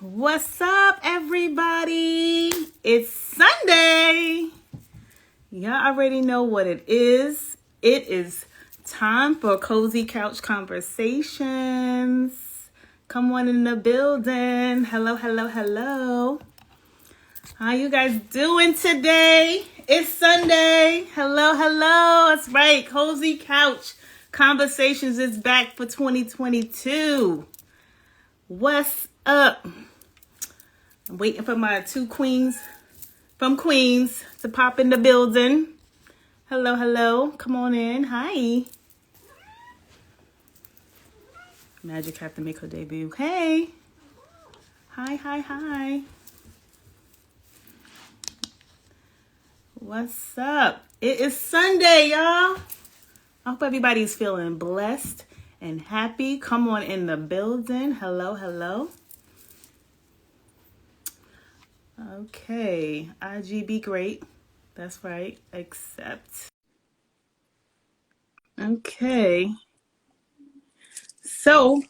What's up, everybody? It's Sunday. Y'all already know what it is. It is time for Cozy Couch Conversations. Come on in the building. Hello, hello, hello. How you guys doing today? It's Sunday. Hello, hello. That's right. Cozy Couch Conversations is back for 2022. What's up? I'm waiting for my two queens from Queens to pop in the building. Hello, hello. Come on in. Hi. Magic have to make her debut. Hey. Hi, hi, hi. What's up? It is Sunday, y'all. I hope everybody's feeling blessed and happy. Come on in the building. Hello, hello. Okay, IG be great. That's right. Accept. Okay. So,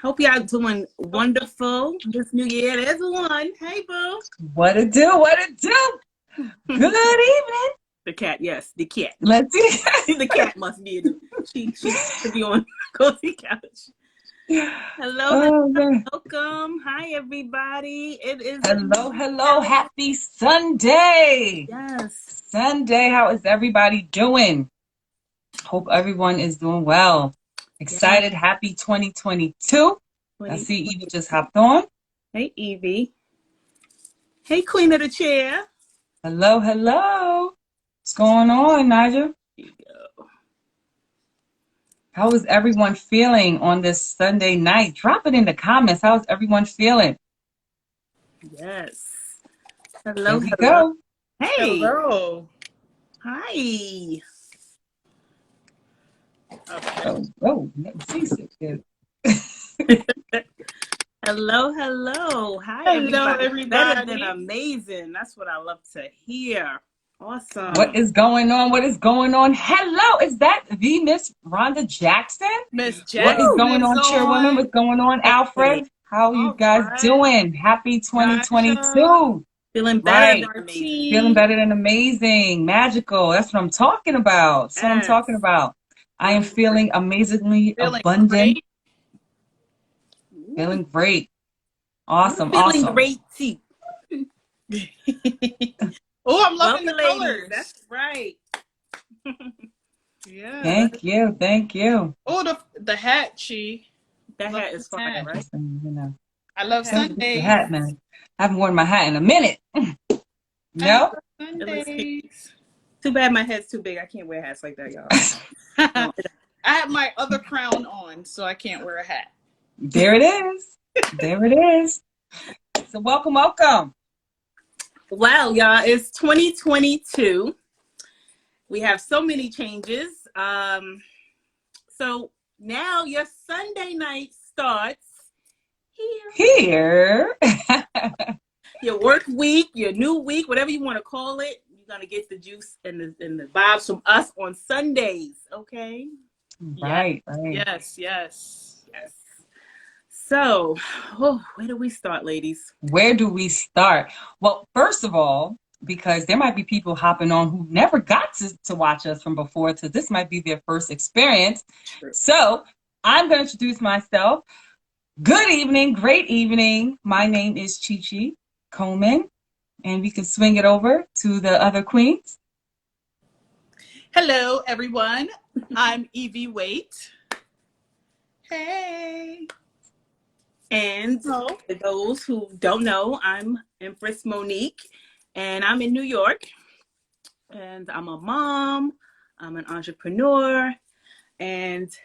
hope y'all doing wonderful this new year. There's one. Hey, boo. What it do? What it do? Good evening. The cat, yes, the cat. Let's see. The cat must be in the, she should be on Cozy Couch. Hello, welcome. Hi, everybody. It is hello. Happy Sunday. Yes. Sunday. How is everybody doing? Hope everyone is doing well. Excited. Yes. Happy 2022. I see Evie just hopped on. Hey, Evie. Hey, Queen of the Chair. Hello. What's going on, Nigel? Here you go. How is everyone feeling on this Sunday night? Drop it in the comments. How is everyone feeling? Yes. Hello. Here we go. Hey. Hello. Hi. Okay. Oh, Hello. Hi, Hello, everybody. Better than amazing. That's what I love to hear. Awesome. What is going on? Hello, is that the Miss Rhonda Jackson? Miss Jackson. What is going on, Chairwoman? What's going on, Alfred? How are you guys doing? Happy 2022. Feeling better than amazing. Feeling better than amazing. Magical. That's what I'm talking about. I am feeling amazingly abundant. Feeling great. Awesome. Feeling great too. Oh, I'm loving the colors. That's right. Yeah. Thank you. Oh, the hat, Chi. That hat is fire, right? I love Sundays. The hat, man. I haven't worn my hat in a minute. No? Sundays. Too bad my head's too big. I can't wear hats like that, y'all. I have my other crown on, so I can't wear a hat. There it is. So welcome. Well, y'all, it's 2022. We have so many changes. So now your Sunday night starts here. Your work week, your new week, whatever you want to call it. You're going to get the juice and the vibes from us on Sundays, okay? Right. Yes. So, where do we start, ladies? Where do we start? Well, first of all, because there might be people hopping on who never got to watch us from before, so this might be their first experience. True. So I'm going to introduce myself. Good evening, great evening. My name is Chi Coleman, and we can swing it over to the other queens. Hello, everyone. I'm Evie Waite. Hey. And for those who don't know, I'm Empress Monique, and I'm in New York. And I'm a mom, I'm an entrepreneur, and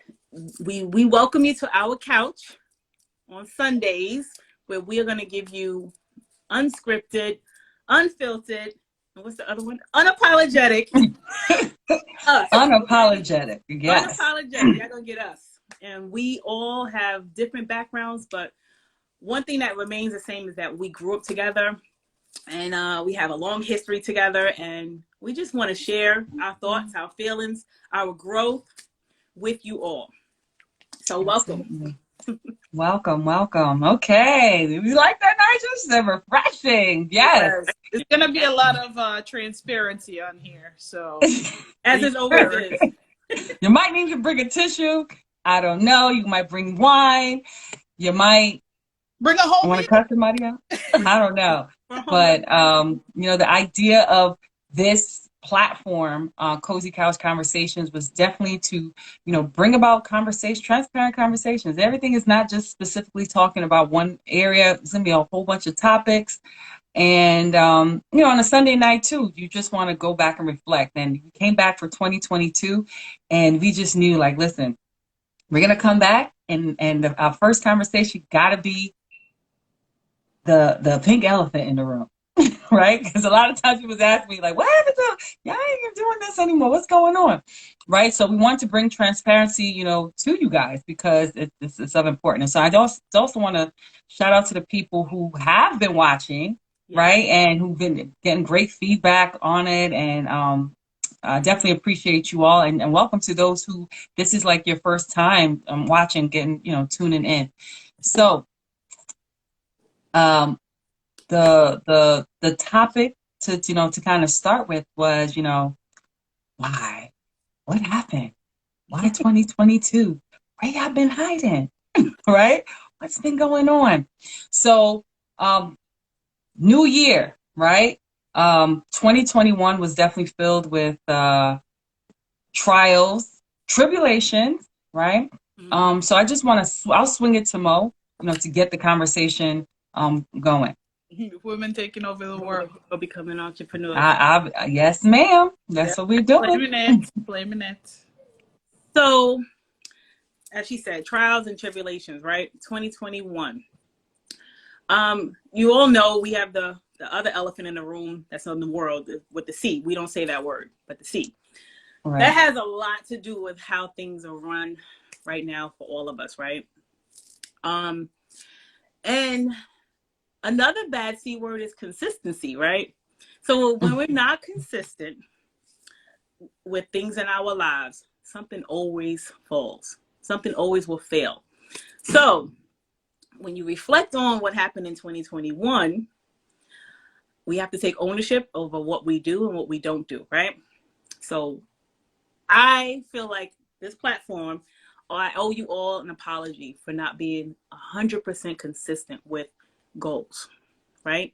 we welcome you to our couch on Sundays, where we are going to give you unscripted, unfiltered, and what's the other one? Unapologetic. Unapologetic, yes. Unapologetic, y'all going to get us. And we all have different backgrounds, but one thing that remains the same is that we grew up together, and we have a long history together, and we just want to share our thoughts, our feelings, our growth with you all. So welcome. Welcome, welcome. Okay. You like that, Nigel? It's refreshing. Yes. Yes. It's gonna be a lot of transparency on here, so As be it always sure. is. You might need to bring a tissue. I don't know. You might bring wine. You might Bring a whole want to meal. cut somebody out. I don't know. But the idea of this platform, Cozy Couch Conversations, was definitely to, bring about conversation, transparent conversations. Everything is not just specifically talking about one area. It's gonna be a whole bunch of topics. And on a Sunday night too, you just want to go back and reflect. And we came back for 2022, and we just knew, like, listen, we're gonna come back, and our first conversation got to be the pink elephant in the room, right? Because a lot of times people ask me, like, what happened to y'all? Ain't even doing this anymore. What's going on, right? So we want to bring transparency, to you guys, because it's of importance. So I also want to shout out to the people who have been watching, right, and who've been getting great feedback on it, and definitely appreciate you all, and welcome to those who this is like your first time watching, getting, tuning in. So the topic to kind of start with was, why? What happened? Why 2022? Where y'all been hiding? Right? What's been going on? So, new year, right? 2021 was definitely filled with trials, tribulations, right? So I just I'll swing it to Mo, to get the conversation going. Women taking over the world. Or becoming entrepreneurs. Yes, ma'am. That's what we're doing. Blaming it. So, as she said, trials and tribulations, right? 2021. You all know we have the other elephant in the room that's in the world with the C. We don't say that word, but the C. Right. That has a lot to do with how things are run right now for all of us, right? And another bad C word is consistency, right? So when we're not consistent with things in our lives, something always falls. Something always will fail. So when you reflect on what happened in 2021, we have to take ownership over what we do and what we don't do, right? So I feel like this platform, I owe you all an apology for not being 100% consistent with goals, right?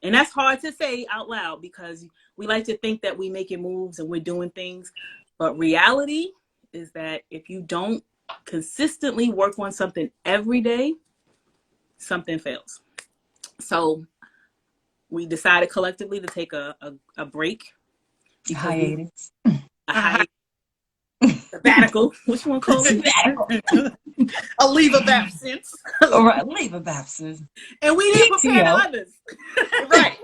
And that's hard to say out loud because we like to think that we're making moves and we're doing things. But reality is that if you don't consistently work on something every day, something fails. So we decided collectively to take a break. Hiatus. A sabbatical. What you want to call it? Sabbatical. A leave of absence. All right, leave of absence. And we didn't prepare others. Right.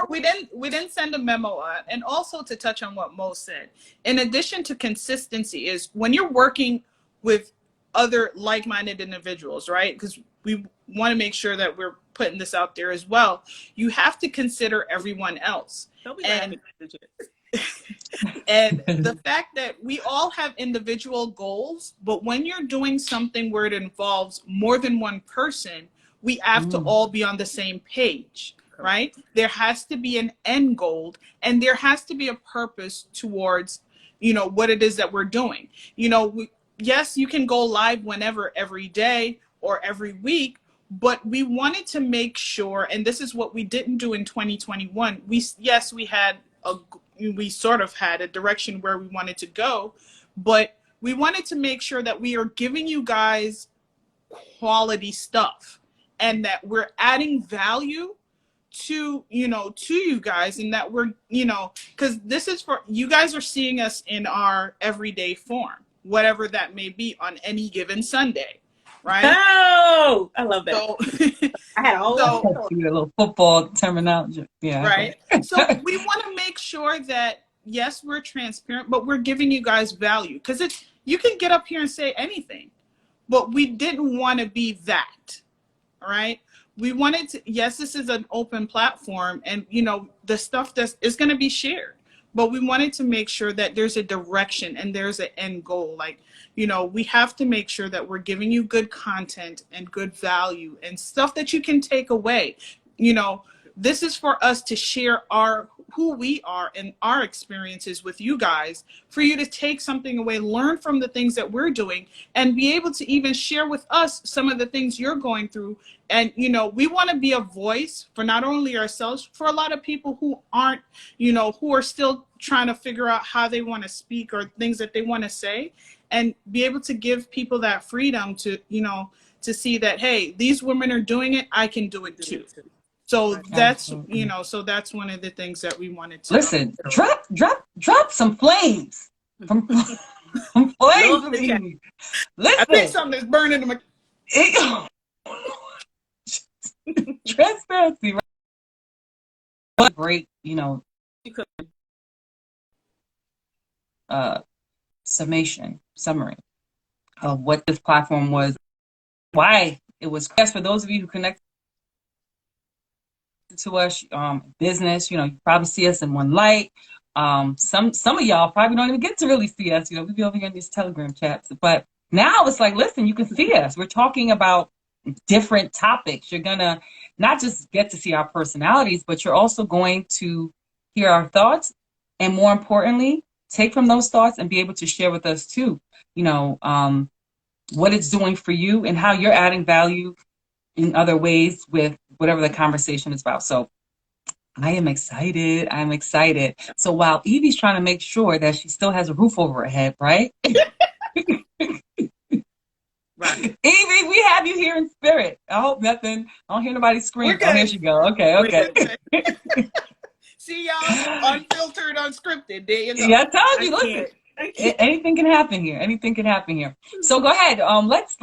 We didn't send a memo out. And also to touch on what Mo said, in addition to consistency, is when you're working with other like-minded individuals, right? Because we want to make sure that we're putting this out there as well. You have to consider everyone else. And the fact that we all have individual goals, but when you're doing something where it involves more than one person, we have to all be on the same page, right? There has to be an end goal, and there has to be a purpose towards, what it is that we're doing. Yes, you can go live whenever, every day or every week, but we wanted to make sure, and this is what we didn't do in 2021. We sort of had a direction where we wanted to go, but we wanted to make sure that we are giving you guys quality stuff and that we're adding value to you guys, and that we're, because this is for you guys are seeing us in our everyday form, whatever that may be on any given Sunday, right? Oh, I love that. So, I had a little football terminology. Yeah. Right. So we want to make sure that, yes, we're transparent, but we're giving you guys value, because you can get up here and say anything, but we didn't want to be that. All right. We wanted to, yes, this is an open platform, and the stuff that is going to be shared, but we wanted to make sure that there's a direction and there's an end goal. Like, you know, we have to make sure that we're giving you good content and good value and stuff that you can take away. You know, this is for us to share who we are and our experiences with you guys, for you to take something away, learn from the things that we're doing, and be able to even share with us some of the things you're going through. And, you know, we want to be a voice for not only ourselves, for a lot of people who aren't, you know, who are still trying to figure out how they want to speak or things that they want to say, and be able to give people that freedom to, you know, to see that, hey, these women are doing it, I can do it too. So that's, you know, so that's one of the things that we wanted to listen. Drop some flames. Some flames. Listen, I think something is burning in my. Transparency. Right? Great, you know. Summary of what this platform was, why it was. Yes, for those of you who connect to us, business, you know, you probably see us in one light. Some of y'all probably don't even get to really see us. You know, we be over here in these Telegram chats. But now it's like, listen, you can see us. We're talking about different topics. You're gonna not just get to see our personalities, but you're also going to hear our thoughts, and more importantly, take from those thoughts and be able to share with us too, you know, what it's doing for you and how you're adding value in other ways with whatever the conversation is about. So I am excited. I'm excited. So while Evie's trying to make sure that she still has a roof over her head, right? Right. Evie, we have you here in spirit. I hope nothing. I don't hear nobody scream. Oh, here she go. Okay. See y'all, unfiltered, unscripted. There you go. Yeah, I told you. Listen, anything can happen here. Anything can happen here. So go ahead. Let's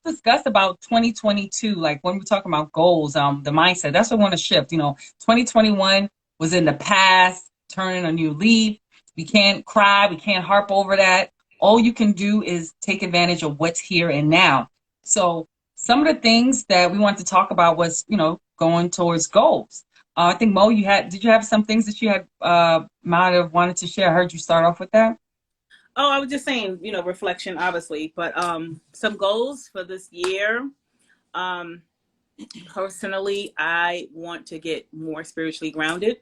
discuss about 2022. Like when we're talking about goals, the mindset. That's what I want to shift. You know, 2021 was in the past. Turning a new leaf. We can't cry. We can't harp over that. All you can do is take advantage of what's here and now. So some of the things that we wanted to talk about was, you know, going towards goals. I think Mo, did you have some things that you had might have wanted to share? I heard you start off with that. Oh, I was just saying, you know, reflection, obviously, but some goals for this year. Personally, I want to get more spiritually grounded.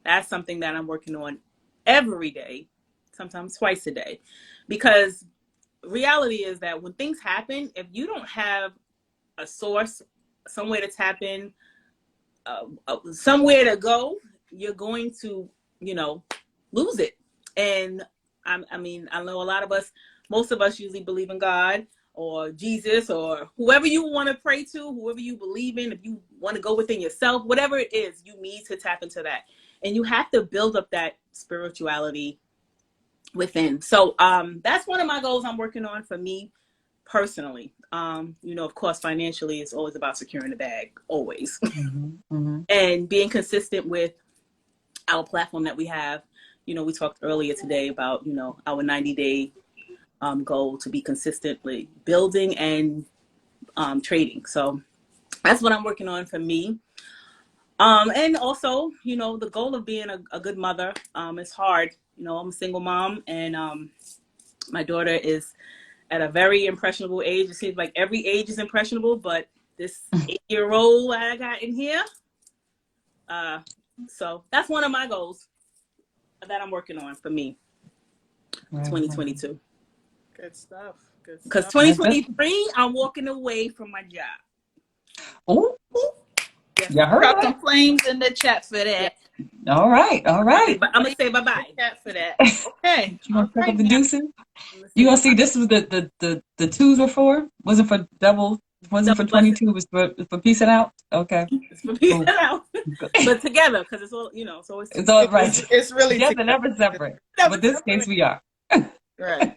That's something that I'm working on every day, sometimes twice a day, because reality is that when things happen, if you don't have a source, somewhere to tap in, somewhere to go, you're going to, you know, lose it. And I mean, I know a lot of us, most of us usually believe in God or Jesus or whoever you want to pray to, whoever you believe in. If you want to go within yourself, whatever it is, you need to tap into that. And you have to build up that spirituality within. So that's one of my goals I'm working on for me personally. You know, of course, financially, it's always about securing the bag, always. And being consistent with our platform that we have. You know, we talked earlier today about, you know, our 90-day goal to be consistently building and trading. So that's what I'm working on for me. And also, you know, the goal of being a good mother. It's hard. You know, I'm a single mom, and my daughter is at a very impressionable age. It seems like every age is impressionable, but this 8-year-old I got in here. So that's one of my goals that I'm working on for me. 2022. Good stuff. Because 2023, I'm walking away from my job. Oh, yeah, heard Drop some flames in the chat for that. All right. I'm gonna say bye-bye. Chat for that. Okay. You gonna pick up the deuces? You gonna see this was the twos were for? Wasn't for double. Wasn't for 22. It was for piecing out. Okay. It's for piecing out. But together, because it's all, you know. So it's all right. It's really together, never separate. But this case we are. Right.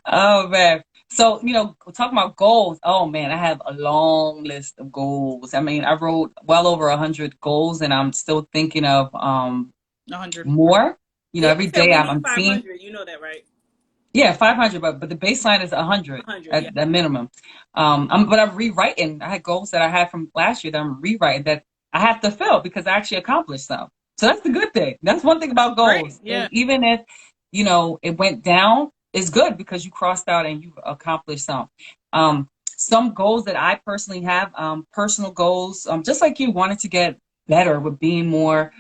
Oh man. So, you know, talking about goals. Oh man, I have a long list of goals. I mean, I wrote well over 100 goals, and I'm still thinking of 100 more. You know, every day I'm seeing. You know that, right? Yeah, 500, but the baseline is 100 at the minimum. But I'm rewriting. I had goals that I had from last year that I'm rewriting that I have to fill because I actually accomplished some. So that's the good thing. That's one thing about goals. Right, yeah. And even if, you know, it went down, it's good because you crossed out and you've accomplished some. Some goals that I personally have, personal goals, just like you, wanted to get better with being more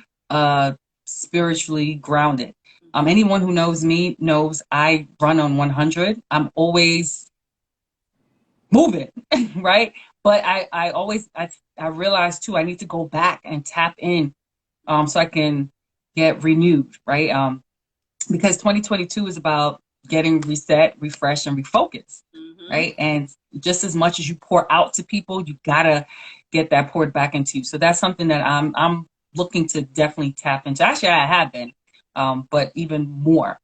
spiritually grounded. Anyone who knows me knows I run on 100. I'm always moving, right? But I always, I realize too, I need to go back and tap in so I can get renewed, right? Because 2022 is about getting reset, refreshed, and refocused, right? And just as much as you pour out to people, you gotta get that poured back into you. So that's something that I'm looking to definitely tap into. Actually, I have been, but even more.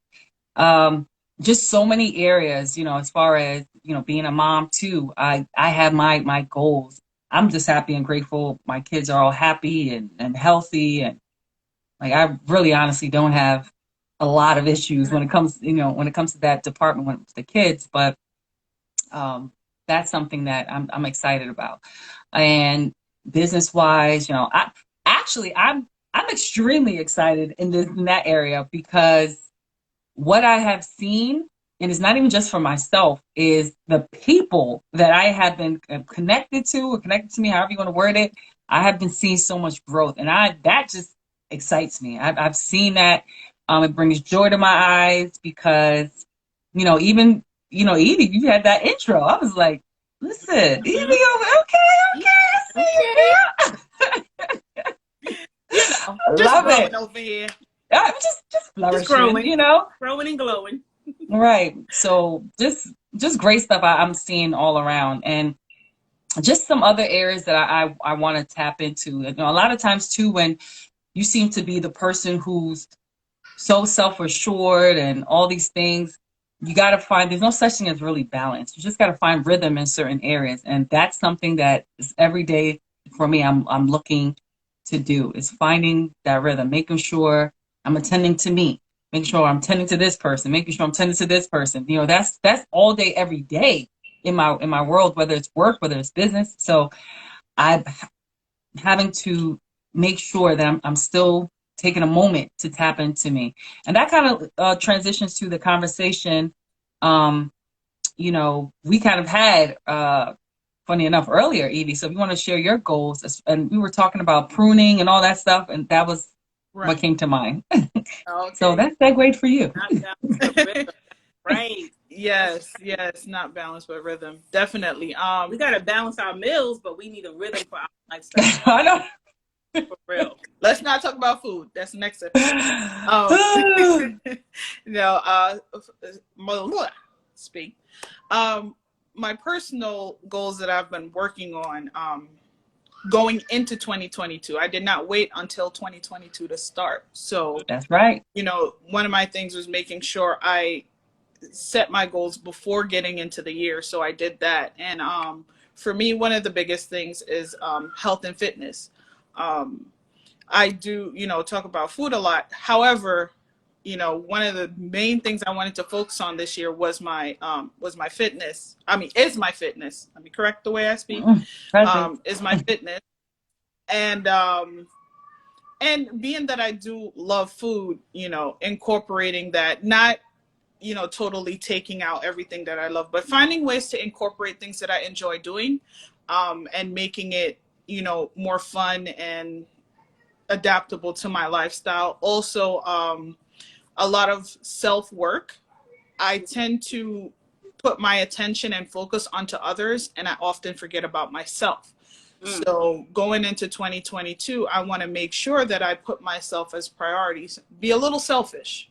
Just so many areas, you know, as far as, you know, being a mom too, I have my goals. I'm just happy and grateful. My kids are all happy and healthy. And like, I really honestly don't have a lot of issues when it comes, you know, when it comes to that department when it's the kids, but that's something that I'm excited about. And business wise, you know, I'm extremely excited in that area because what I have seen, and it's not even just for myself, is the people that I have been connected to, or connected to me, however you want to word it. I have been seeing so much growth, and that just excites me. I've seen that. It brings joy to my eyes because, you know, even, you know, Evie, you had that intro. I was like, listen, Evie, okay, I see you. You know, I just love growing it. over here. I'm just flourishing, Just growing, you know, growing and glowing. right. So just great stuff I'm seeing all around, and just some other areas that I want to tap into. You know, a lot of times too, when you seem to be the person who's so self-assured and all these things, you got to find, there's no such thing as really balance. You just got to find rhythm in certain areas. And that's something that is every day for me, I'm looking to do, is finding that rhythm, making sure I'm attending to me, making sure I'm tending to this person, making sure I'm tending to this person. You know, that's all day, every day in my world, whether it's work, whether it's business. So I'm having to make sure that I'm still taking a moment to tap into me. And that kind of transitions to the conversation, you know, we kind of had, funny enough, earlier, Evie. So if you want to share your goals, and we were talking about pruning and all that stuff, and that was what came to mind. Okay. So that's segued for you. Right. Yes, not balance but rhythm. Definitely. We gotta balance our meals, but we need a rhythm for our lifestyle. I know. For real. Let's not talk about food. That's next episode. No, speak. My personal goals that I've been working on going into 2022. I did not wait until 2022 to start. So that's right. You know, one of my things was making sure I set my goals before getting into the year. So I did that. And for me, one of the biggest things is health and fitness. I do, you know, talk about food a lot. However, you know, one of the main things I wanted to focus on this year was my fitness. I mean, is my fitness. Let me correct the way I speak. Is my fitness. And being that I do love food, you know, incorporating that, not, you know, totally taking out everything that I love, but finding ways to incorporate things that I enjoy doing, and making it, you know, more fun and adaptable to my lifestyle. Also, a lot of self-work. I tend to put my attention and focus onto others, and I often forget about myself. So going into 2022, I want to make sure that I put myself as priorities, be a little selfish.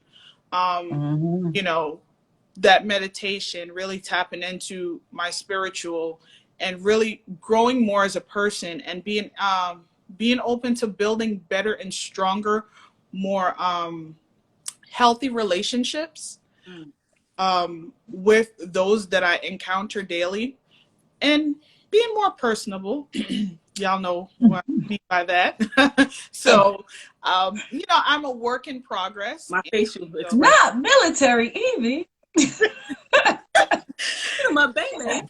You know, that meditation, really tapping into my spiritual and really growing more as a person, and being open to building better and stronger, more healthy relationships with those that I encounter daily, and being more personable. Y'all know what I mean by that. So, you know, I'm a work in progress. My facial expression. Not military, Evie. My baby.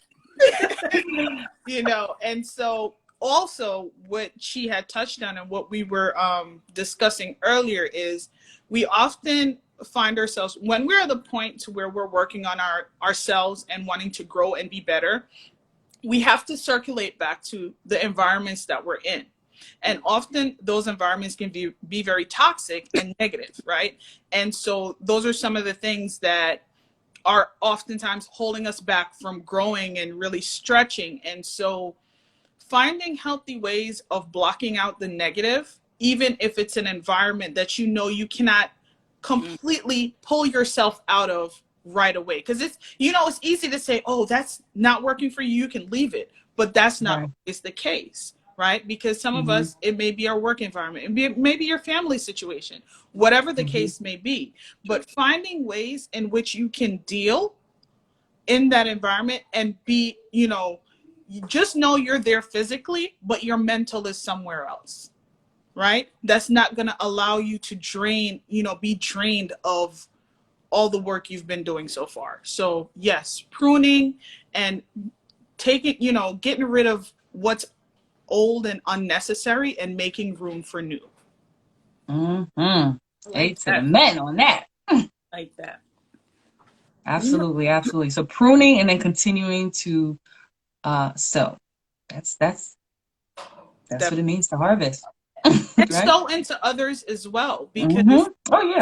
You know, and so also what she had touched on and what we were discussing earlier is we often find ourselves when we're at the point to where we're working on ourselves and wanting to grow and be better, we have to circulate back to the environments that we're in. And often those environments can be very toxic and negative, right? And so those are some of the things that are oftentimes holding us back from growing and really stretching. And so finding healthy ways of blocking out the negative, even if it's an environment that you know you cannot completely pull yourself out of right away. Because it's, you know, it's easy to say, oh, that's not working for you, you can leave it. But that's not always the case, right? Because some of us, it may be our work environment, it may be your family situation, whatever the case may be. But finding ways in which you can deal in that environment and be, you know, you just know you're there physically, but your mental is somewhere else, right? That's not going to allow you to drain, you know, be drained of all the work you've been doing so far. So yes, pruning and taking, you know, getting rid of what's old and unnecessary and making room for new. Eight to the men on that. Like that. Absolutely, absolutely. So pruning and then continuing to sow. That's what it means to harvest. And right? sow into others as well, because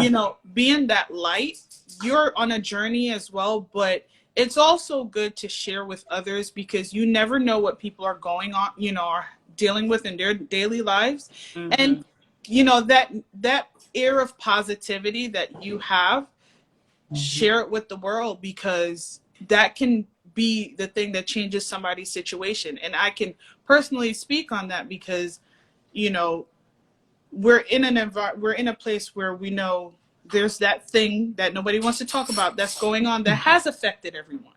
you know, being that light, you're on a journey as well, but it's also good to share with others because you never know what people are going on, you know, are dealing with in their daily lives. And you know, that air of positivity that you have, share it with the world, because that can be the thing that changes somebody's situation. And I can personally speak on that because, you know, we're in a place where we know there's that thing that nobody wants to talk about that's going on that has affected everyone,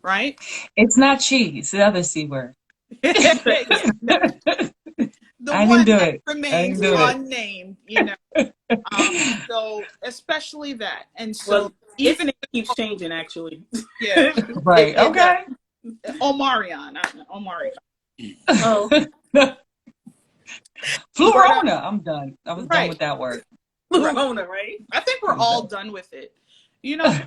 right? It's not cheese, the other C word. The I one didn't do that it. remains unnamed, you know. So especially that, and so even if it keeps changing, actually. Yeah. Right. Okay. Omarion. Oh. Florona. I'm done. I was done with that word. Florona, right? I think we're all done with it. You know,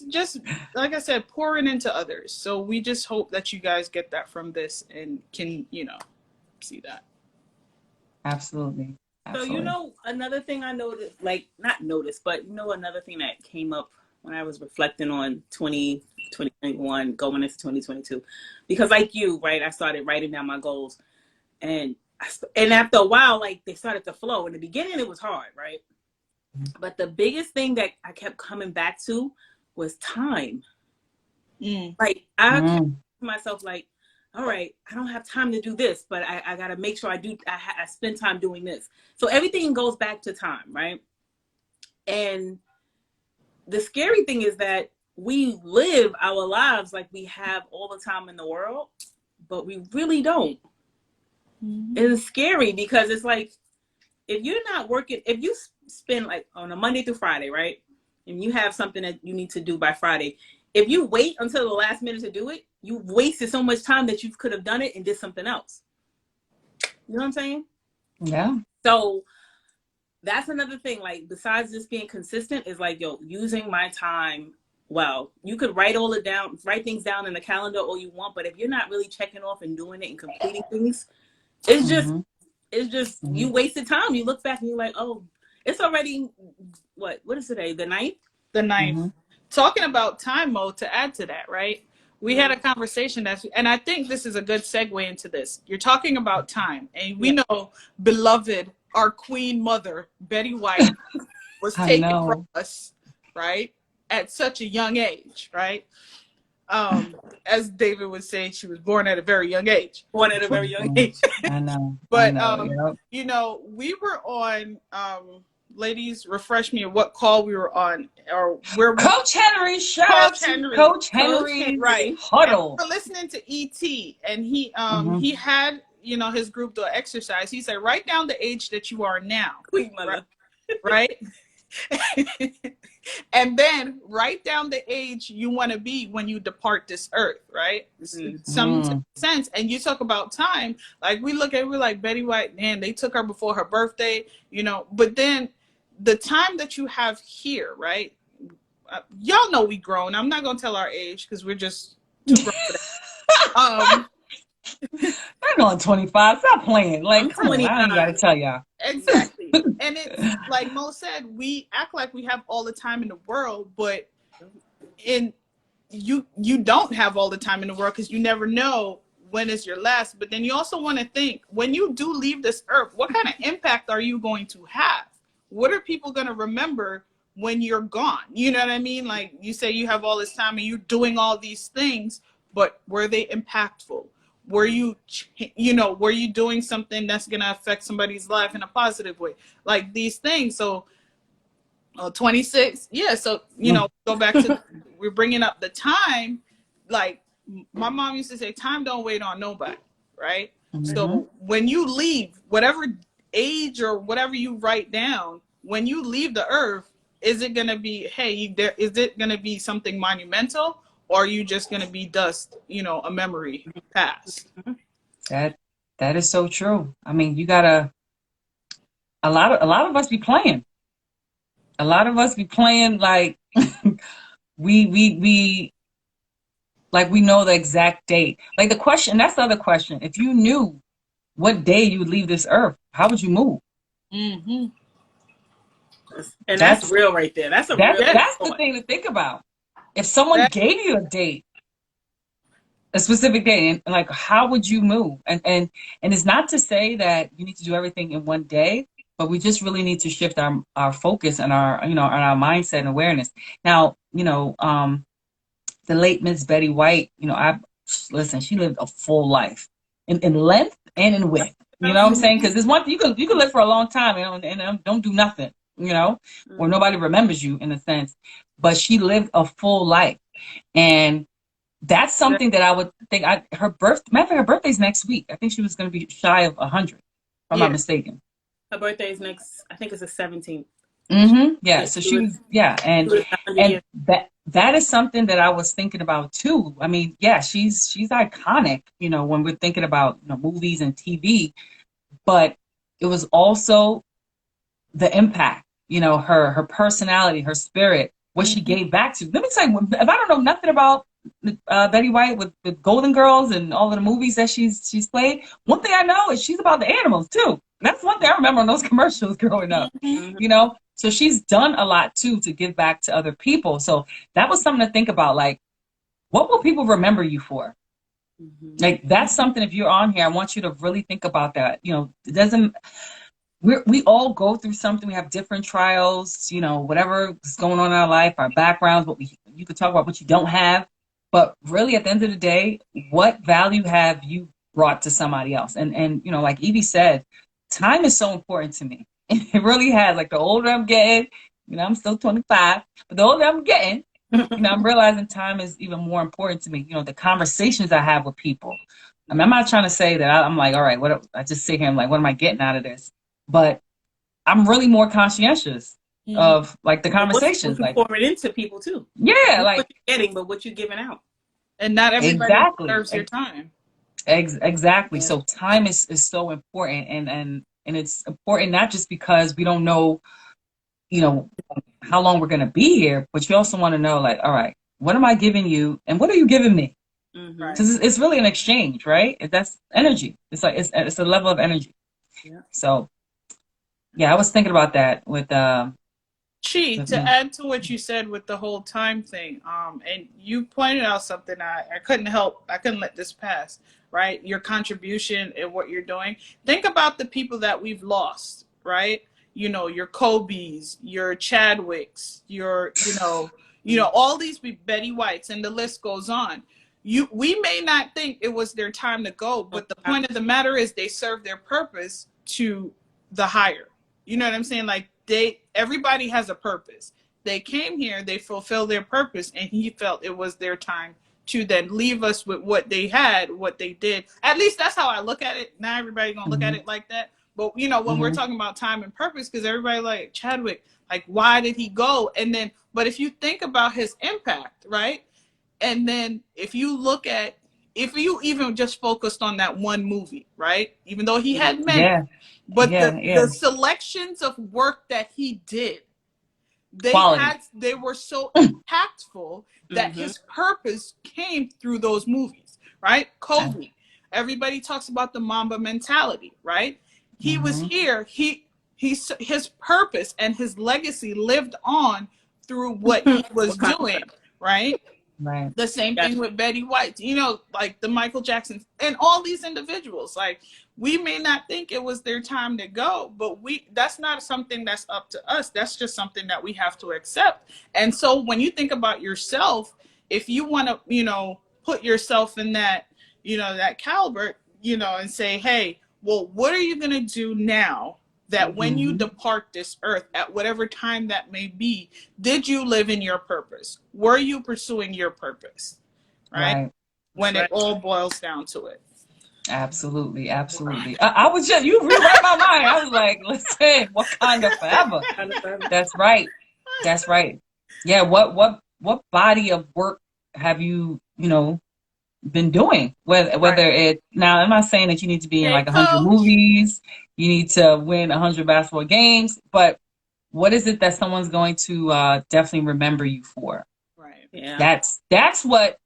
just like I said, pouring into others. So we just hope that you guys get that from this and can, you know, see that. Absolutely. So, you know, another thing I noticed, like, not noticed, but, you know, another thing that came up when I was reflecting on 2021 going into 2022, because like you, right, I started writing down my goals, and after a while, like, they started to flow. In the beginning, it was hard, right? But the biggest thing that I kept coming back to was time. Like, I kept to myself, like, all right, I don't have time to do this, but I got to make sure I spend time doing this. So everything goes back to time, right? And the scary thing is that we live our lives like we have all the time in the world, but we really don't. It's scary because it's like, if you're not working, if you spend like on a Monday through Friday, right? And you have something that you need to do by Friday, if you wait until the last minute to do it, you've wasted so much time that you could have done it and did something else. You know what I'm saying? Yeah. So that's another thing. Like, besides just being consistent, is like, yo, using my time well. You could write things down in the calendar all you want, but if you're not really checking off and doing it and completing things, it's just you wasted time. You look back and you're like, oh, it's already what is today? The 9th? The 9th. Talking about time mode, to add to that, right? We had a conversation and I think this is a good segue into this. You're talking about time, and we know, beloved, our queen mother, Betty White, was taken from us, right? At such a young age, right? As David would say, she was born at a very young age. I know. But you know, we were on ladies, refresh me on what call we were on, or where Coach Henry, Coach Henry, right? Huddle. We're listening to ET, and he had, you know, his group do exercise. He said, write down the age that you are now, Queen mother, right? And then write down the age you want to be when you depart this earth, right? Some sense. And you talk about time, like we look at, we're like, Betty White, man, they took her before her birthday, you know, but then the time that you have here, right? Y'all know we grown. I'm not going to tell our age because we're just too grown for that. I'm on 25. Stop playing. Like, come on, I ain't got to tell y'all. Exactly. And it's like Mo said, we act like we have all the time in the world, but you don't have all the time in the world because you never know when is your last. But then you also want to think, when you do leave this earth, what kind of impact are you going to have? What are people going to remember when you're gone? You know what I mean? Like you say you have all this time and you're doing all these things, but were they impactful? Were you, were you doing something that's going to affect somebody's life in a positive way? Like these things. So 26. Yeah. So, go back to, we're bringing up the time. Like my mom used to say, time don't wait on nobody. Right. So when you leave, whatever age or whatever you write down, when you leave the earth, is it going to be, is it going to be something monumental? Or are you just going to be dust, a memory past? That is so true. I mean, you gotta, a lot of us be playing. A lot of us be playing like we like we know the exact date. Like the question, that's the other question. If you knew what day you would leave this earth, how would you move? And that's real right there. That's the thing to think about. If someone gave you a date, a specific date, and like, how would you move? And it's not to say that you need to do everything in one day, but we just really need to shift our focus and our, and our mindset and awareness. Now, the late Miss Betty White, listen, she lived a full life in length and in width. You know what I'm saying? Because there's one thing, you can live for a long time and don't do nothing, or nobody remembers you in a sense. But she lived a full life. And that's something that I would think her birthday's next week. I think she was going to be shy of 100, if I'm not mistaken. Her birthday is next, I think it's the 17th. Yeah. So she was, and that is something that I was thinking about too. I mean, yeah, she's iconic, when we're thinking about movies and TV, but it was also the impact, her personality, her spirit, what she gave back to. Let me tell you, if I don't know nothing about Betty White with Golden Girls and all of the movies that she's played, one thing I know is she's about the animals too. That's one thing I remember on those commercials growing up. So she's done a lot too to give back to other people. So that was something to think about. Like, what will people remember you for? Like, that's something, if you're on here, I want you to really think about that. It doesn't. We all go through something. We have different trials, whatever is going on in our life, our backgrounds, you could talk about what you don't have. But really, at the end of the day, what value have you brought to somebody else? And like Evie said, time is so important to me. It really has. Like, the older I'm getting, I'm still 25, but the older I'm getting, I'm realizing time is even more important to me. The conversations I have with people. I mean, I'm not trying to say that I'm like, all right, I just sit here and like, what am I getting out of this? But I'm really more conscientious of like the conversations. What you pouring into people too. Yeah, not like what you're getting, but what you're giving out. And not everybody deserves your time. Exactly. Yeah. So time is so important, and it's important not just because we don't know, how long we're gonna be here, but you also want to know, like, all right, what am I giving you, and what are you giving me? Because it's really an exchange, right? That's energy. It's like it's a level of energy. Yeah. So. Yeah, I was thinking about that with to add to what you said with the whole time thing, and you pointed out something I couldn't let this pass, right? Your contribution and what you're doing. Think about the people that we've lost, right? Your Kobe's, your Chadwicks, your, all these Betty Whites, and the list goes on. We may not think it was their time to go, but the point of the matter is they serve their purpose to the higher. You know what I'm saying? Like, everybody has a purpose. They came here, they fulfilled their purpose, and he felt it was their time to then leave us with what they had, what they did. At least that's how I look at it. Not everybody's gonna look at it like that, But you know, when we're talking about time and purpose, because everybody like Chadwick, like why did he go? And then, but if you think about his impact, right? And then if you look at, if you even just focused on that one movie, right? Even though he had many, but the selections of work that he did, they were so impactful that his purpose came through those movies, right? Kobe. Everybody talks about the Mamba mentality, right? He was here. His purpose and his legacy lived on through what he was doing, right? Right. The same thing with Betty White, you know, like the Michael Jacksons and all these individuals. Like, we may not think it was their time to go, but that's not something that's up to us. That's just something that we have to accept. And so when you think about yourself, if you want to, you know, put yourself in that, you know, that caliber, you know, and say, hey, well, what are you going to do now that when you depart this earth, at whatever time that may be, did you live in your purpose? Were you pursuing your purpose? Right? When it all boils down to it. Absolutely, absolutely. I was just, you rewrite my mind. I was like, listen, what kind of forever? That's right. That's right. Yeah. What body of work have you, you know, been doing? Whether it, now I'm not saying that you need to be in like 100 movies, you need to win 100 basketball games, but what is it that someone's going to definitely remember you for? Right. Yeah. That's what,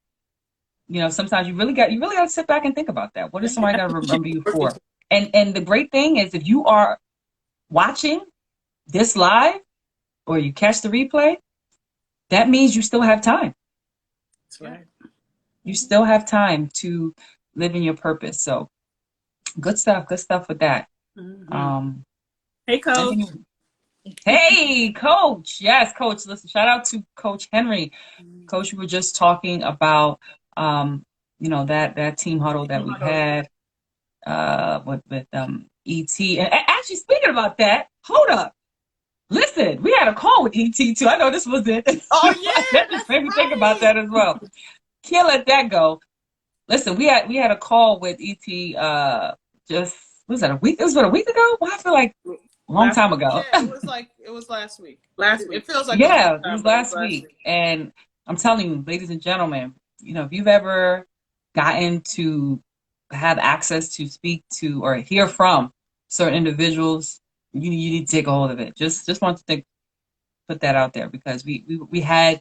you know, sometimes you really got to sit back and think about that. What is somebody going to remember you for? And the great thing is, if you are watching this live or you catch the replay, that means you still have time. That's right. You still have time to live in your purpose. So good stuff with that. Hey, Coach. Hey, Coach. Yes, Coach. Listen, shout out to Coach Henry. Coach, we were just talking about, you know, that team huddle that we had with ET. And actually, speaking about that, hold up. Listen, we had a call with ET too. I know this was it. Oh yeah, that just made me think about that as well. Can't let that go. Listen, we had a call with ET. Just, was that a week? It was a week ago. Well, I feel like a long time ago. Yeah, it was last week. It feels like it was last week. And I'm telling you, ladies and gentlemen, you know, if you've ever gotten to have access to speak to or hear from certain individuals, you need to take a hold of it. Just want to put that out there, because we had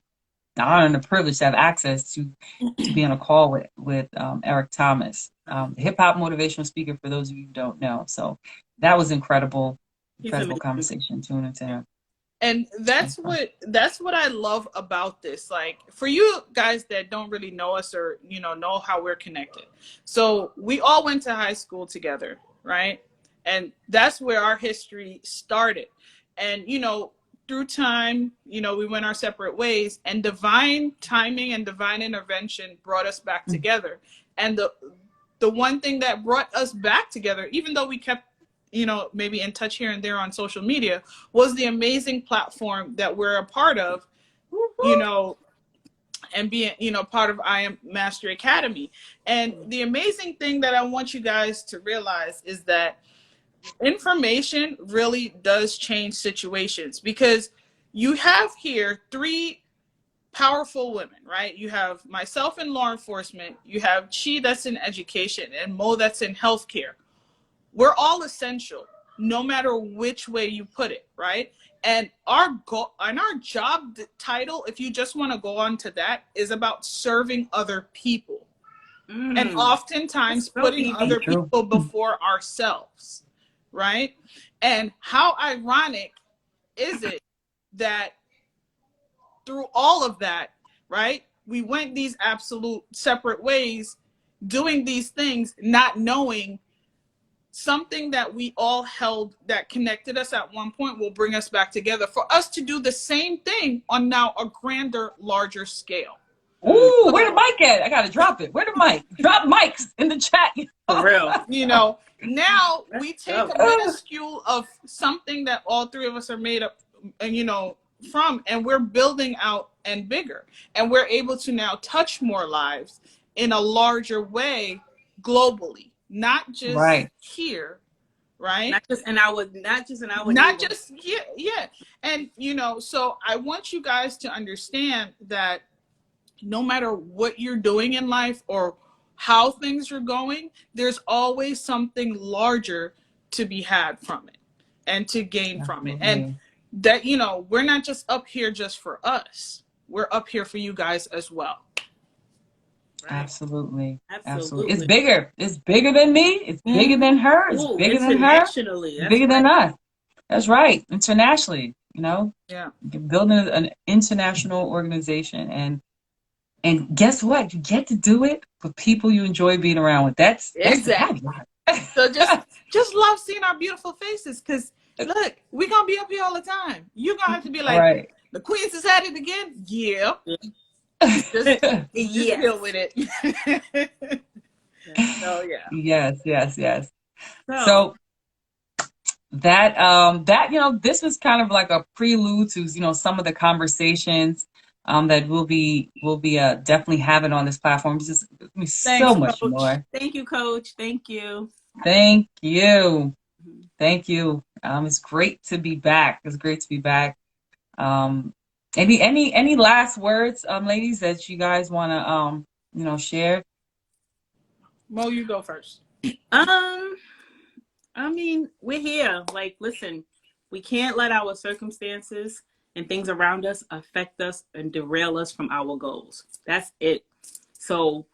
the honor and the privilege to have access to be on a call with Eric Thomas, the hip hop motivational speaker, for those of you who don't know. So that was incredible conversation. Tune into him. And that's what I love about this. Like, for you guys that don't really know us, or, you know how we're connected. So we all went to high school together, right? And that's where our history started. And, you know, through time, you know, we went our separate ways, and divine timing and divine intervention brought us back together. And the one thing that brought us back together, even though we kept, you know, maybe in touch here and there on social media, was the amazing platform that we're a part of, you know, and being, you know, part of I Am Mastery Academy. And the amazing thing that I want you guys to realize is that information really does change situations, because you have here 3 powerful women, right? You have myself in law enforcement, you have Chi that's in education, and Mo that's in healthcare. We're all essential, no matter which way you put it, right? And our goal and our job title, if you just want to go on to that, is about serving other people. And oftentimes putting other people before ourselves, right? And how ironic is it that through all of that, right, we went these absolute separate ways, doing these things, not knowing something that we all held that connected us at one point will bring us back together, for us to do the same thing on now a grander, larger scale. Ooh, where the mic at? I gotta drop it. Where the mic? Drop mics in the chat. For real. You know, now we take a minuscule of something that all 3 of us are made up, you know, from, and we're building out and bigger. And we're able to now touch more lives in a larger way globally, not just here, right? Not just in our Not neighborhood. just, yeah. And, so I want you guys to understand that no matter what you're doing in life or how things are going, there's always something larger to be had from it and to gain from it. And Absolutely. that, we're not just up here just for us. We're up here for you guys as well. Right. Absolutely. Absolutely. It's bigger. It's bigger than me. It's bigger than her. It's Ooh, bigger than her. internationally. It's bigger than us. That's right. Internationally, Yeah. building an international organization, and guess what? You get to do it with people you enjoy being around with. That's Exactly. That's So just love seeing our beautiful faces, because look, we're gonna be up here all the time. You're gonna have to be like, right. the Queens has had it again. Yeah. Just deal with it. So yeah. Yes. So that this was kind of like a prelude to some of the conversations that we'll be definitely having on this platform. It's just so much Coach. more. Thank you, Coach. Thank you. Thank you. It's great to be back. It's great to be back. Any last words, ladies, that you guys want to share? Mo, you go first. I mean, we're here. Like, listen, we can't let our circumstances and things around us affect us and derail us from our goals. That's it. So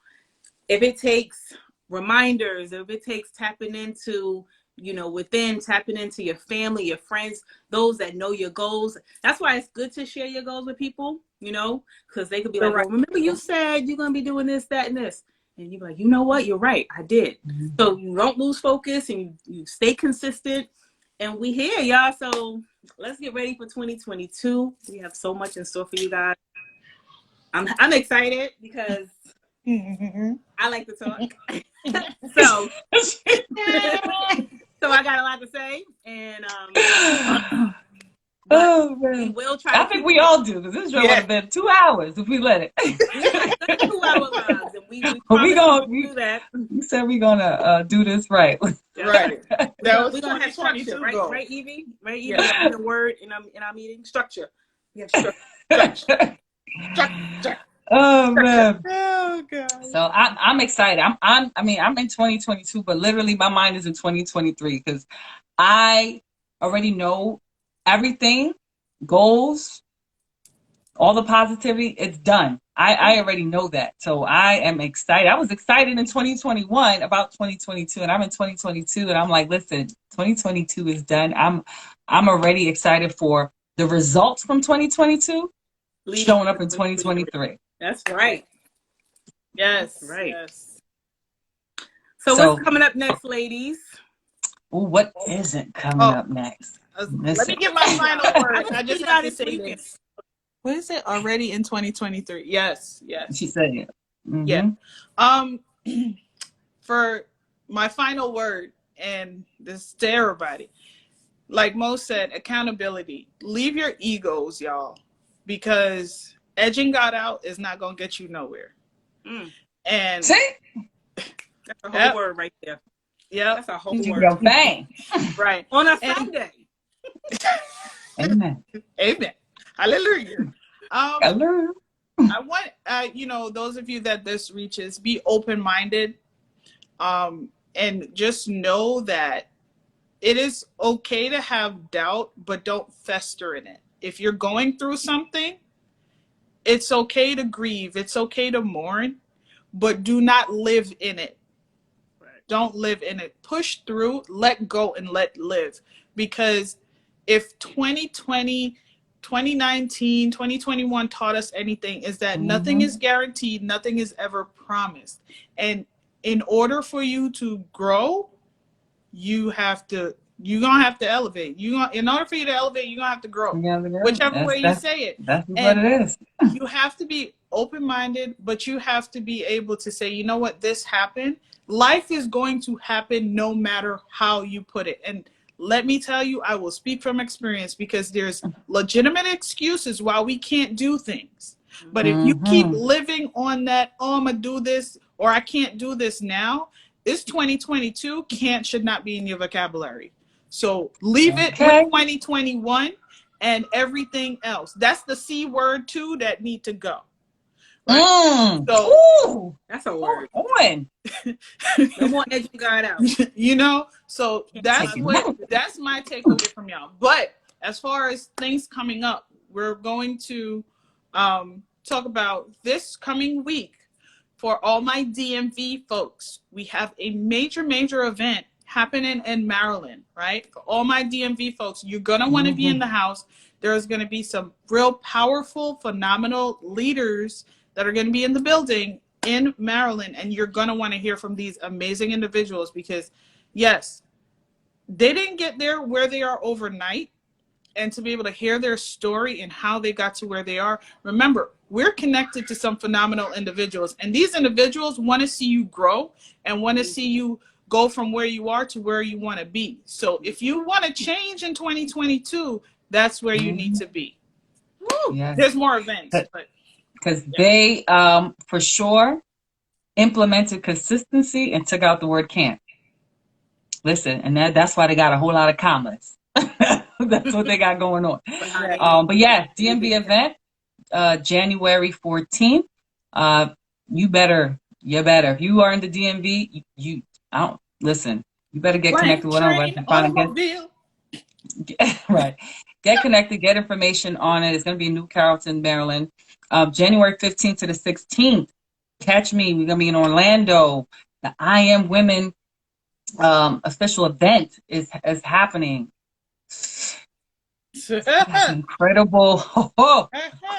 if it takes reminders, if it takes tapping into, tapping into your family, your friends, those that know your goals. That's why it's good to share your goals with people, because they could be like, well, remember you said you're going to be doing this, that, and this. And you're like, you know what? You're right. I did. Mm-hmm. So you don't lose focus and you stay consistent. And we here, y'all. So let's get ready for 2022. We have so much in store for you guys. I'm excited because I like to talk. So I got a lot to say. And we will try. I think we all do, because this show would have been 2 hours if we let it. 2 hour lives, and we do that. We said we're gonna do this right. Right. We're gonna have structure, right, Evie? Right, Evie? Yeah. The word in our meeting, structure. We have structure. Structure. Oh man. Oh god. So I'm excited. I'm in 2022, but literally my mind is in 2023, because I already know everything, goals, all the positivity, it's done. I already know that. So I am excited. I was excited in 2021 about 2022, and I'm in 2022, and I'm like, listen, 2022 is done. I'm already excited for the results from 2022 showing up in 2023. That's right. Yes. Right. Yes. So what's coming up next, ladies? Ooh, what isn't coming up next? Let me get my final word. I just got to say this. What is it? Already in 2023. Yes. She said it. Mm-hmm. Yeah. For my final word, and this is to everybody, like Mo said, accountability. Leave your egos, y'all, because edging God out is not going to get you nowhere. And that's a whole word right there. Yeah, that's a whole word. Bang. Right. On a Sunday. Amen. Hallelujah. Hallelujah. I want those of you that this reaches, be open-minded, and just know that it is okay to have doubt, but don't fester in it. If you're going through something, it's okay to grieve, it's okay to mourn, but do not live in it. Don't live in it. Push through, let go, and let live. Because if 2020, 2019, 2021 taught us anything, is that nothing is guaranteed, nothing is ever promised. And in order for you to grow, you're gonna have to elevate. In order for you to elevate, you're gonna have to grow. Whichever way you say it. That's what it is. You have to be open-minded, but you have to be able to say, you know what, this happened. Life is going to happen no matter how you put it. And let me tell you, I will speak from experience, because there's legitimate excuses why we can't do things. But if you keep living on that, oh, I'm going to do this, or I can't do this now, it's 2022. Can't should not be in your vocabulary. So leave it with Okay. 2021 and everything else. That's the C word too that need to go. Right. So Ooh, That's a word. on. No more edging God out. you know, so that's Take it what out. that's my takeaway from y'all. But as far as things coming up, we're going to talk about this coming week for all my DMV folks. We have a major event happening in Maryland, right? For all my DMV folks, you're gonna want to be in the house. There's going to be some real powerful, phenomenal leaders that are going to be in the building in Maryland, and you're going to want to hear from these amazing individuals because, yes, they didn't get there where they are overnight, and to be able to hear their story and how they got to where they are. Remember, we're connected to some phenomenal individuals, and these individuals want to see you grow and want to see you go from where you are to where you want to be. So if you want to change in 2022, that's where you need to be. Woo! Yes. There's more events, but because they for sure implemented consistency and took out the word can't. Listen, and that's why they got a whole lot of commas. That's what they got going on. But yeah, DMV event, January 14th. You better. If you are in the DMV, you better get connected with them. Right. Get connected, get information on it. It's going to be in New Carrollton, Maryland. January 15th to the 16th. Catch me. We're going to be in Orlando. The I Am Women official event is happening. Incredible,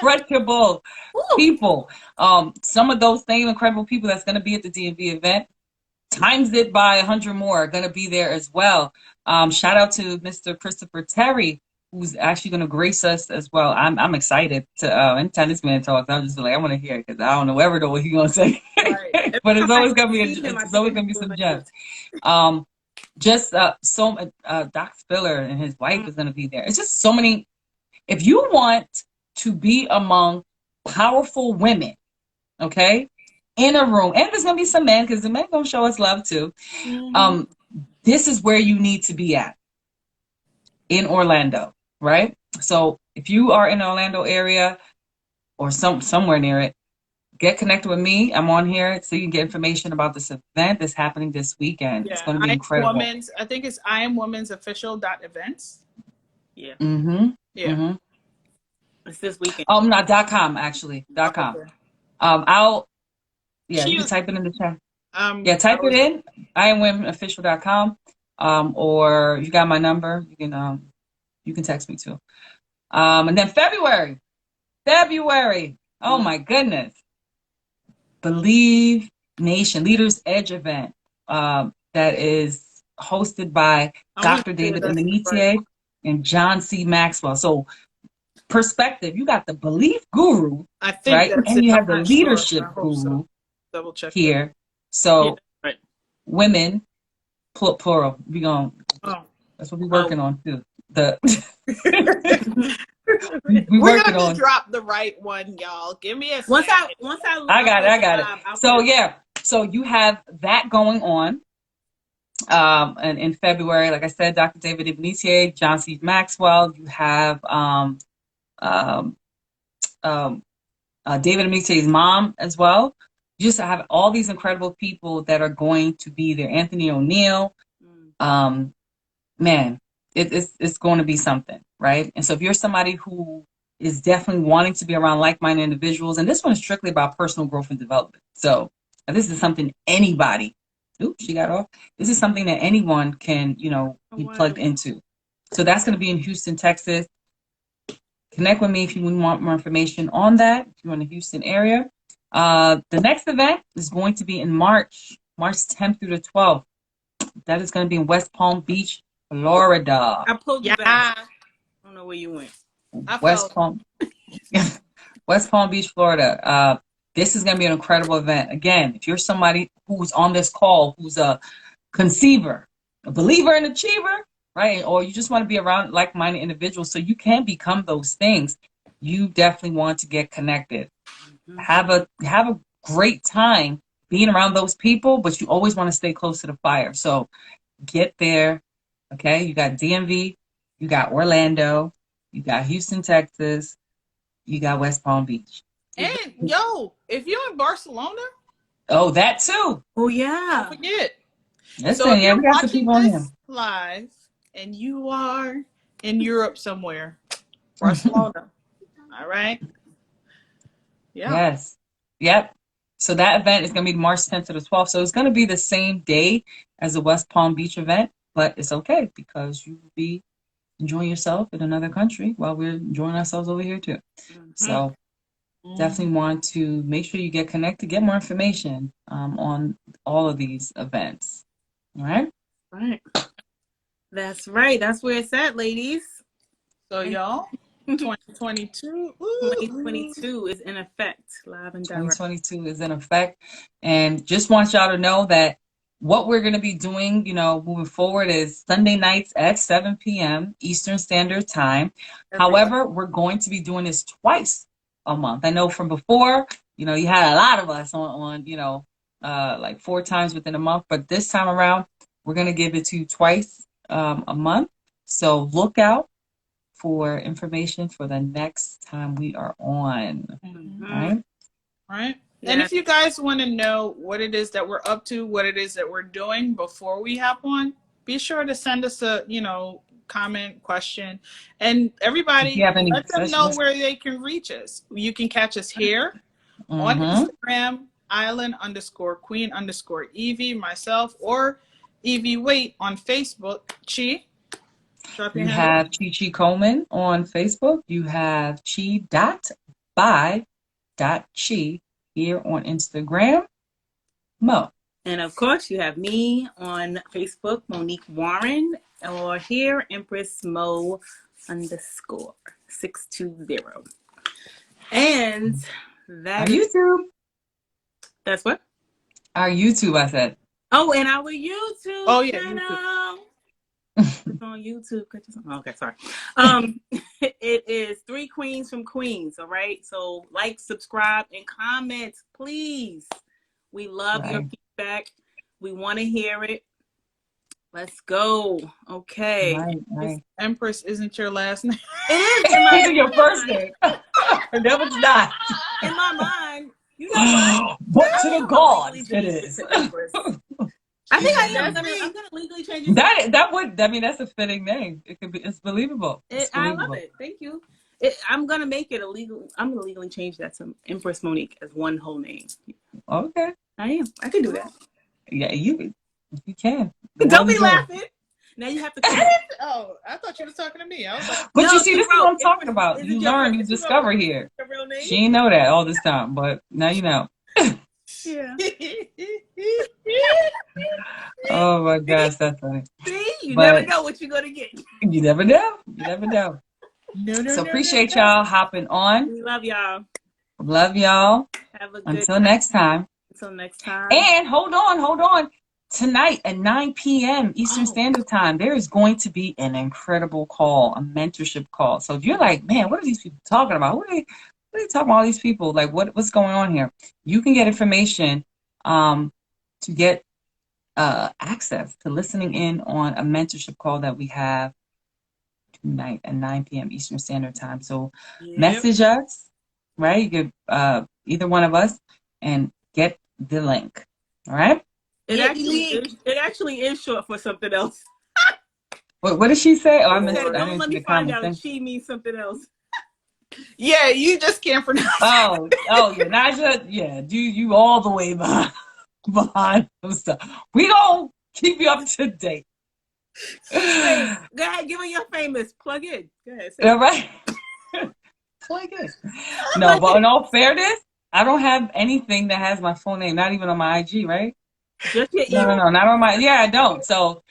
incredible people. Some of those same incredible people that's going to be at the DMV event, times it by 100 more, are going to be there as well. Shout out to Mr. Christopher Terry, who's actually going to grace us as well. I'm excited to anytime this man talks, I'm just like, I want to hear it because I don't know ever know what he's going to say. Right. But it's always going to be some gems. Doc Spiller and his wife is going to be there. It's just so many. If you want to be among powerful women, okay, in a room, and there's going to be some men because the men going to show us love too. This is where you need to be at in Orlando, right? So if you are in the Orlando area or somewhere near it, get connected with me. I'm on here so you can get information about this event that's happening this weekend. Yeah, it's going to be incredible. I think it's I Am Women's Official .events. Yeah. Yeah. It's this weekend. Not .com actually. .com. You can type it in the chat. Type it in, IamWomenOfficial.com. Or you got my number, you can text me too. And then February. Oh my goodness. Believe Nation Leaders Edge event that is hosted by Dr. David Emenitier and John C. Maxwell. So perspective, you got the belief guru, I think, right? And you have the leadership guru double check here. That. So women, plural. That's what we're working on too. We're gonna drop the right one, y'all. Give me a once I got it. So you have that going on. And in February, like I said, Dr. David Emenitier, John C. Maxwell. You have David Emenitier's mom as well. You just have all these incredible people that are going to be there. Anthony O'Neill. Man, it's going to be something, right? And so if you're somebody who is definitely wanting to be around like-minded individuals, and this one is strictly about personal growth and development. So this is something anybody, she got off. This is something that anyone can, be plugged into. So that's going to be in Houston, Texas. Connect with me if you want more information on that, if you're in the Houston area. The next event is going to be in March 10th through the 12th. That is going to be in West Palm Beach, Florida. I pulled you back. I don't know where you went. West Palm Beach, Florida. This is going to be an incredible event. Again, if you're somebody who's on this call, who's a conceiver, a believer and achiever, right? Or you just want to be around like-minded individuals so you can become those things, you definitely want to get connected. Have a great time being around those people, but you always want to stay close to the fire. So get there. Okay. You got DMV, you got Orlando, you got Houston, Texas, you got West Palm Beach. And yo, if you're in Barcelona, oh, that too. Oh yeah. Don't forget. Listen, So if yeah, you're we got some watching people on here. this live and you are in Europe somewhere, Barcelona, all right? Yeah. Yes. Yep. So that event is going to be March 10th to the 12th. So it's going to be the same day as the West Palm Beach event, but it's okay because you will be enjoying yourself in another country while we're enjoying ourselves over here too. So definitely want to make sure you get connected, get more information on all of these events. All right? Right. That's right. That's where it's at, ladies. So y'all, 2022. Ooh. 2022 is in effect, live and direct. 2022 is in effect. And just want y'all to know that what we're going to be doing, you know, moving forward is Sunday nights at 7 p.m. Eastern Standard Time. However, we're going to be doing this twice a month. I know from before, you know, you had a lot of us on you know, like 4 times within a month. But this time around, we're going to give it to you twice a month. So look out for information for the next time we are on. Right? Right. And if you guys want to know what it is that we're up to, what it is that we're doing before we hop on, be sure to send us a, you know, comment, question, and everybody let them know where they can reach us. You can catch us here on Instagram, island_queen_Evie, myself, or Evie Wait on Facebook. Chi. You have Chi Coleman on Facebook. You have chi.by.chi here on Instagram. Mo. And of course, you have me on Facebook, Monique Warren, or here, Empress Mo _620. And that our YouTube. That's what? Our YouTube, I said. Oh, and our YouTube. Oh, yeah. YouTube. It's on YouTube. Okay, sorry. It is 3 Queens from Queens. All right. So like, subscribe, and comment, please. We love your feedback. We want to hear it. Let's go. Okay. Right. Empress isn't your last name. It is. It's your first name. No, it's not. In my mind, you know what? But to the gods, it is. I think I'm gonna legally change it. That would, I mean, that's a fitting name. It could be. It's believable. I love it. Thank you. I'm gonna make it illegal. I'm gonna legally change that to Empress Monique as one whole name. Okay. I am. I can do that. Yeah, you can. Don't be laughing. Now you have to. Oh, I thought you were talking to me. I was like, but no, you see, this is what I'm talking about. You learn, you discover here. Real name? She didn't know that all this time, but now you know. Yeah. Oh my gosh, that's funny. See, you never know what you're gonna get. You never know. You never know. So appreciate y'all hopping on. We love y'all. Love y'all. Have a good Until next time. Until next time. And hold on. Tonight at 9 p.m. Eastern Standard Time, there is going to be an incredible call, a mentorship call. So if you're like, man, what are these people talking about? What are they talking about, all these people? Like, what's going on here? You can get information to get access to listening in on a mentorship call that we have tonight at 9 p.m. Eastern Standard Time. So message us, right? You could either one of us and get the link. All right? It actually is short for something else. What did she say? Oh, I missed it. Don't let me find out if she means something else. Yeah, you just can't pronounce. Oh, yeah, Naja, yeah, you all the way behind some stuff. We gonna keep you up to date. Go ahead, give her your famous. Plug in. Go ahead. All right. Plug in. No, but in all fairness, I don't have anything that has my full name. Not even on my IG, right? Just your email. No, not on my. Yeah, I don't. So,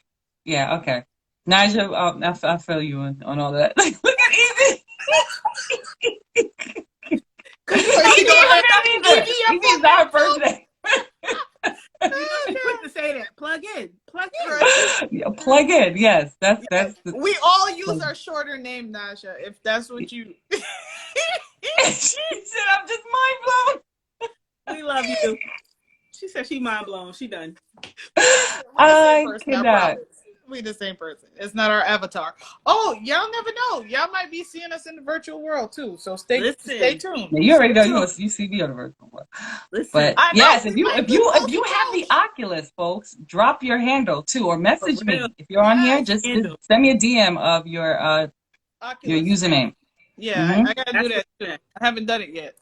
yeah, okay. Naja, I feel you on all that. Look at Evie. Evie's not her first name. You know, quick to say that. Plug in. Yeah, plug in. Yes, that's. We all use our shorter name, Naja. If that's what you. She said, "I'm just mind blown." We love you. She said she mind blown. She done. I I cannot. promise. We the same person. It's not our avatar. Oh, y'all never know. Y'all might be seeing us in the virtual world too. So stay tuned. Yeah, you already know you see me on the virtual world. But I know, yes, we if you might if be you if Cozy you have the Couch. Oculus, folks, drop your handle too, or message For me real. if you're on here. Yes. Just send me a DM of your Oculus. username. Yeah, I gotta do That's that too. I haven't done it yet.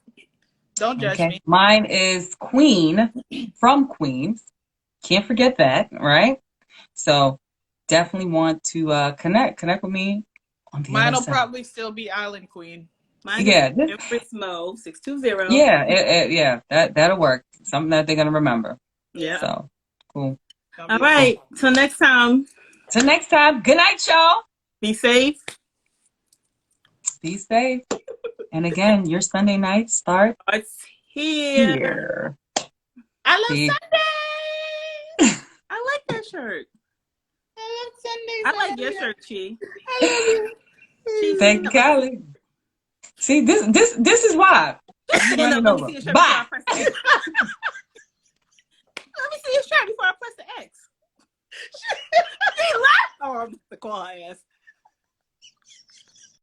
Don't judge Okay, me. mine is Queen from Queens. Can't forget that, right? So definitely want to connect with me on the Mine other will side. probably still be Island Queen. Mine is Yeah, Empress Mo 620. yeah, that'll work. Something that they're gonna remember. Yeah. So cool. All right. Till next time. Till next time. Good night, y'all. Be safe. Be safe. And again, your Sunday night starts It's here. here. I love See? Sunday. I like that shirt. I love Sundays. I like your shirt, Chi. I love you. Thank you, Callie. See, this is why. Stand up. Let me see your shirt before I Bye. press the X. Let me see your shirt before I press the X. She laughed. Oh, I'm the call her ass.